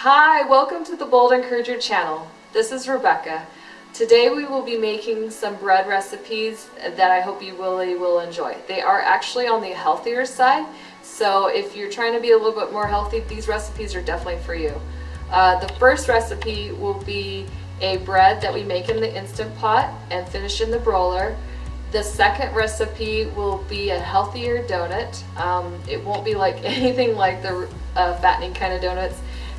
Hi, welcome to the Bold Encourager channel. This is Rebecca. Today we will be making some bread recipes that I hope you really will enjoy. They are actually on the healthier side, so if you're trying to be a little bit more healthy, these recipes are definitely for you. The first recipe will be a bread that we make in the Instant Pot and finish in the broiler. The second recipe will be a healthier donut. It won't be like anything like the fattening kind of donuts.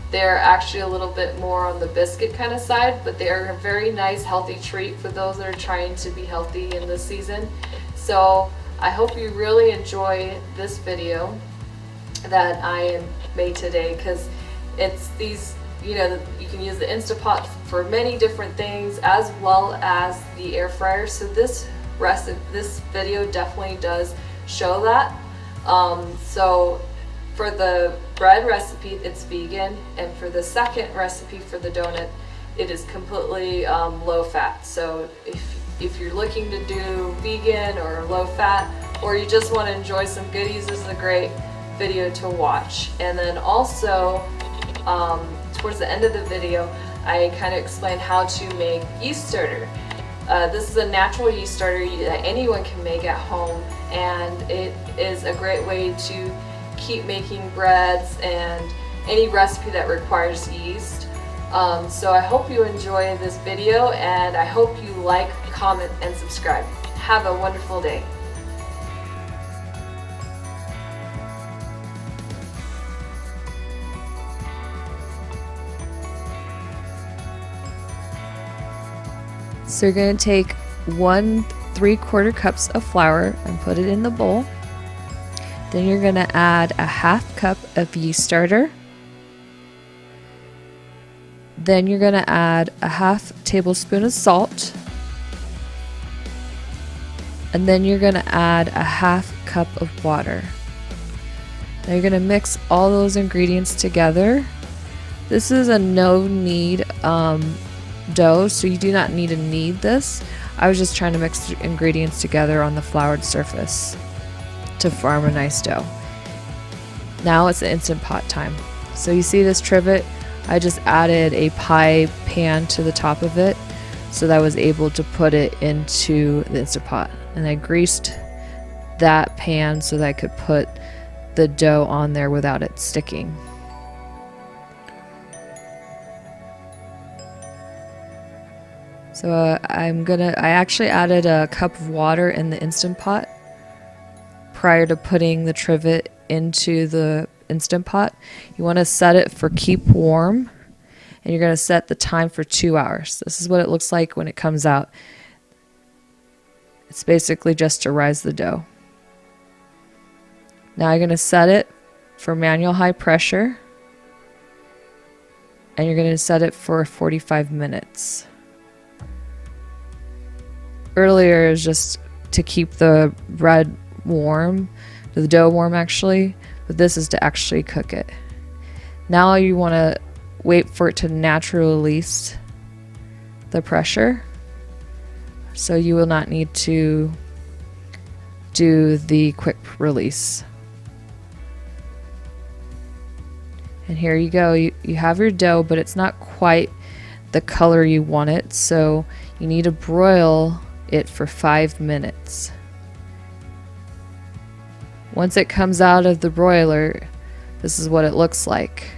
They're actually a little bit more on the biscuit kind of side, but they are a very nice healthy treat for those that are trying to be healthy in this season. So I hope you really enjoy this video that I made today, because it's these, you can use the Instant Pot for many different things as well as the air fryer. So this video definitely does show that. So for the bread recipe, it's vegan, and for the second recipe for the donut, it is completely low fat. So if you're looking to do vegan or low fat, or you just want to enjoy some goodies, this is a great video to watch. And then also towards the end of the video, I kind of explain how to make yeast starter. This is a natural yeast starter that anyone can make at home, and it is a great way to keep making breads and any recipe that requires yeast. So I hope you enjoy this video, and I hope you like, comment, and subscribe. Have a wonderful day. So you're going to take 1 3/4 cups of flour and put it in the bowl. Then you're going to add a 1/2 cup of yeast starter. Then you're going to add a 1/2 tablespoon of salt. And then you're going to add a 1/2 cup of water. Now you're going to mix all those ingredients together. This is a no-knead dough, so you do not need to knead this. I was just trying to mix the ingredients together on the floured surface to form a nice dough. Now it's the Instant Pot time. So you see this trivet? I just added a pie pan to the top of it so that I was able to put it into the Instant Pot. And I greased that pan so that I could put the dough on there without it sticking. So I actually added a cup of water in the Instant Pot prior to putting the trivet into the Instant Pot. You want to set it for keep warm, and you're going to set the time for 2 hours. This is what it looks like when it comes out. It's basically just to rise the dough. Now you're going to set it for manual high pressure, and you're going to set it for 45 minutes. Earlier is just to keep the bread warm, the dough warm actually, but this is to actually cook it. Now you want to wait for it to naturally release the pressure, so you will not need to do the quick release. And here you go, you have your dough, but it's not quite the color you want it, so you need to broil it for 5 minutes. Once it comes out of the broiler, this is what it looks like.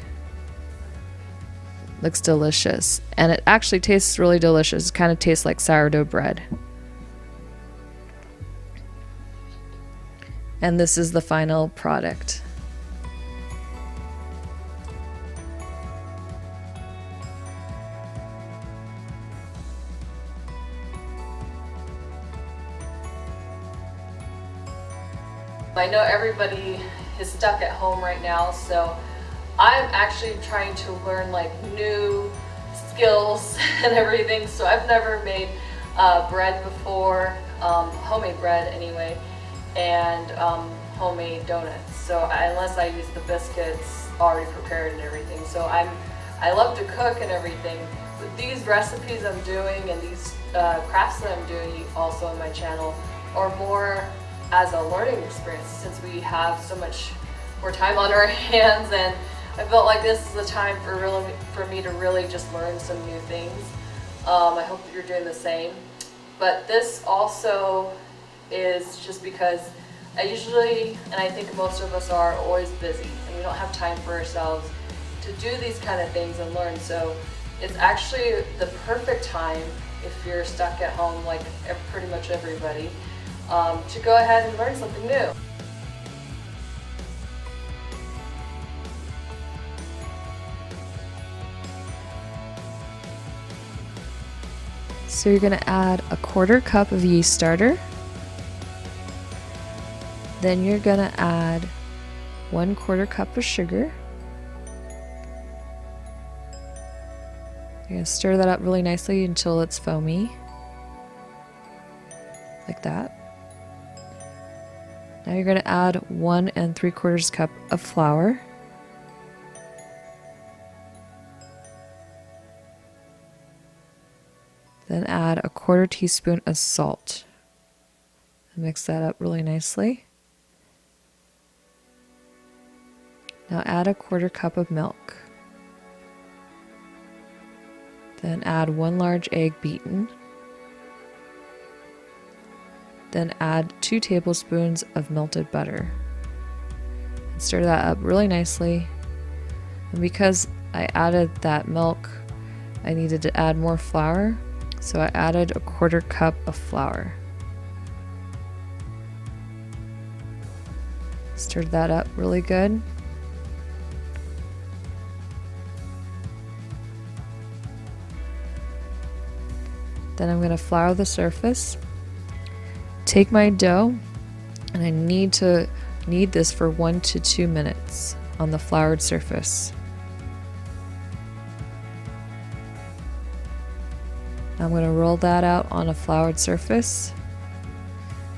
Looks delicious, and it actually tastes really delicious. It kind of tastes like sourdough bread. And this is the final product. I know everybody is stuck at home right now, so I'm actually trying to learn like new skills and everything. So I've never made bread before, homemade bread anyway, and homemade donuts. So unless I use the biscuits already prepared and everything. So I love to cook and everything, but these recipes I'm doing and these crafts that I'm doing also on my channel are more as a learning experience, since we have so much more time on our hands, and I felt like this is a time for me to really just learn some new things. I hope that you're doing the same. But this also is just because I usually, and I think most of us are, always busy, and we don't have time for ourselves to do these kind of things and learn. So it's actually the perfect time, if you're stuck at home like pretty much everybody, to go ahead and learn something new. So you're going to add a 1/4 cup of yeast starter. Then you're going to add 1/4 cup of sugar. You're going to stir that up really nicely until it's foamy, like that. Now you're going to add 1 3/4 cup of flour. Then add a 1/4 teaspoon of salt. Mix that up really nicely. Now add a 1/4 cup of milk. Then add 1 large egg beaten. Then add 2 tablespoons of melted butter. And stir that up really nicely. And because I added that milk, I needed to add more flour, so I added a 1/4 cup of flour. Stirred that up really good. Then I'm going to flour the surface. Take my dough, and I knead this for 1 to 2 minutes on the floured surface. I'm going to roll that out on a floured surface.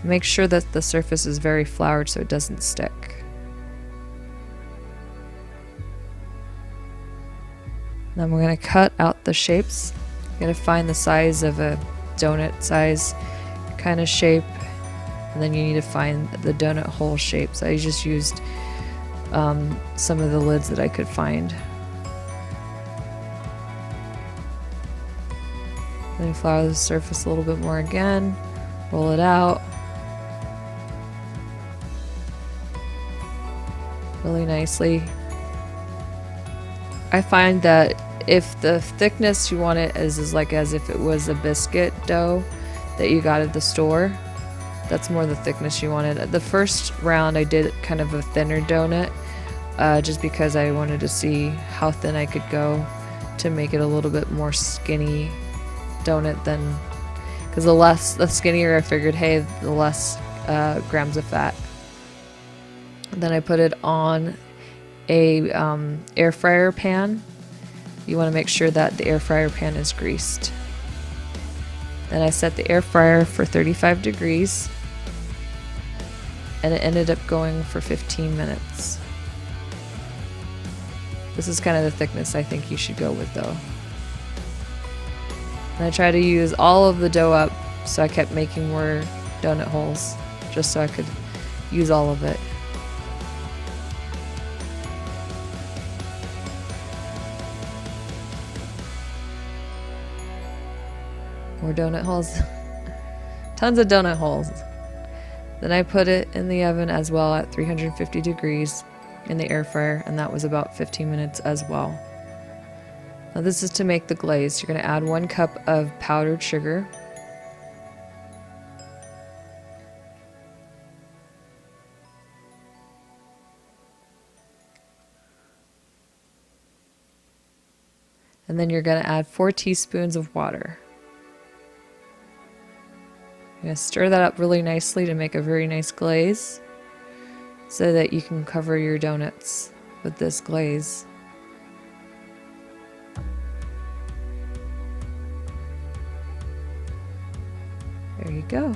Make sure that the surface is very floured so it doesn't stick. Now I'm going to cut out the shapes. You're going to find the size of a donut size kind of shape, and then you need to find the donut hole shape. So I just used some of the lids that I could find. Then flour the surface a little bit more again, roll it out really nicely. I find that if the thickness you want it is like as if it was a biscuit dough that you got at the store, that's more the thickness you wanted. The first round I did kind of a thinner donut, just because I wanted to see how thin I could go to make it a little bit more skinny donut than, because the skinnier I figured, hey, the less grams of fat. Then I put it on a air fryer pan. You want to make sure that the air fryer pan is greased. Then I set the air fryer for 35 degrees, and it ended up going for 15 minutes. This is kind of the thickness I think you should go with though. And I tried to use all of the dough up, so I kept making more donut holes just so I could use all of it. More donut holes. Tons of donut holes. Then I put it in the oven as well at 350 degrees in the air fryer, and that was about 15 minutes as well. Now this is to make the glaze. You're going to add 1 cup of powdered sugar. And then you're going to add 4 teaspoons of water. You're going to stir that up really nicely to make a very nice glaze, so that you can cover your donuts with this glaze. There you go.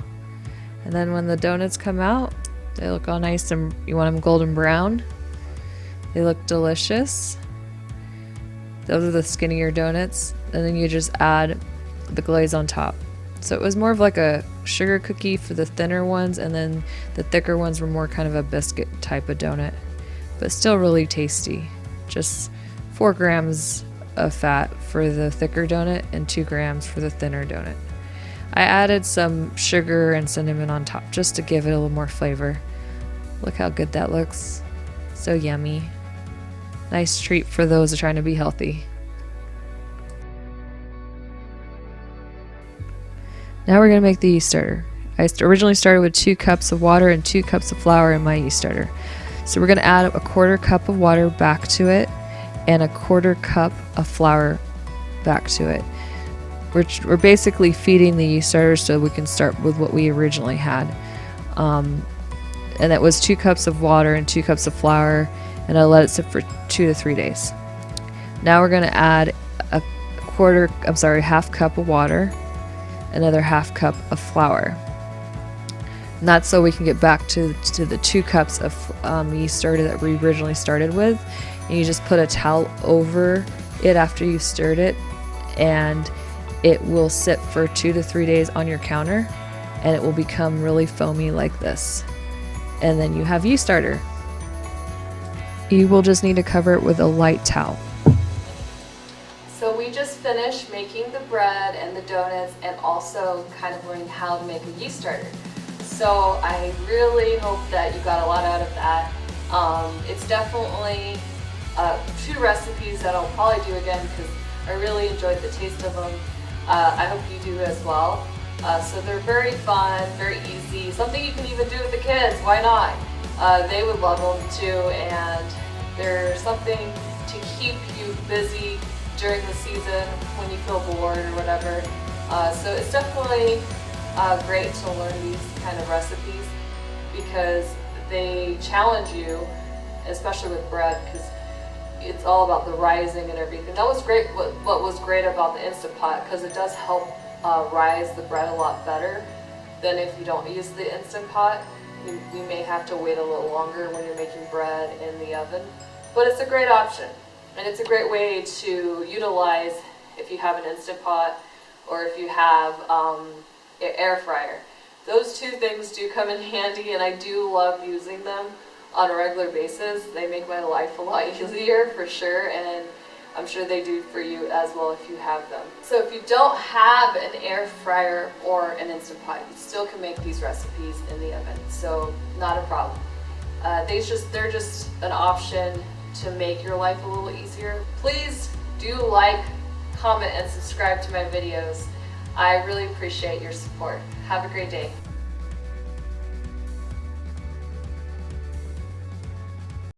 And then when the donuts come out, they look all nice, and you want them golden brown. They look delicious. Those are the skinnier donuts, and then you just add the glaze on top. So it was more of like a sugar cookie for the thinner ones, and then the thicker ones were more kind of a biscuit type of donut, but still really tasty. just 4 grams of fat for the thicker donut and 2 grams for the thinner donut. I added some sugar and cinnamon on top just to give it a little more flavor. Look how good that looks. So yummy. Nice treat for those who are trying to be healthy. Now we're going to make the yeast starter. I originally started with 2 cups of water and 2 cups of flour in my yeast starter. So we're going to add a 1/4 cup of water back to it and a 1/4 cup of flour back to it. We're basically feeding the yeast starter so we can start with what we originally had. And that was 2 cups of water and 2 cups of flour, and I let it sit for 2 to 3 days. Now we're going to add a half cup of water, another half cup of flour. And that's so we can get back to the 2 cups of yeast starter that we originally started with. And you just put a towel over it after you've stirred it, and it will sit for 2 to 3 days on your counter, and it will become really foamy like this. And then you have yeast starter. You will just need to cover it with a light towel. So we just finished making the bread and the donuts and also kind of learning how to make a yeast starter. So I really hope that you got a lot out of that. It's definitely 2 recipes that I'll probably do again because I really enjoyed the taste of them. I hope you do as well. So they're very fun, very easy, something you can even do with the kids, why not? They would love them too, and they're something to keep you busy during the season when you feel bored or whatever. So it's definitely great to learn these kind of recipes because they challenge you, especially with bread, because it's all about the rising and everything. That was great. What was great about the Instant Pot, because it does help rise the bread a lot better than if you don't use the Instant Pot. You may have to wait a little longer when you're making bread in the oven, but it's a great option, and it's a great way to utilize if you have an Instant Pot or if you have an air fryer. Those 2 things do come in handy, and I do love using them on a regular basis. They make my life a lot easier for sure, and I'm sure they do for you as well if you have them. So if you don't have an air fryer or an Instant Pot, you still can make these recipes in the oven, so not a problem. They're just an option to make your life a little easier. Please do like, comment, and subscribe to my videos. I really appreciate your support. Have a great day.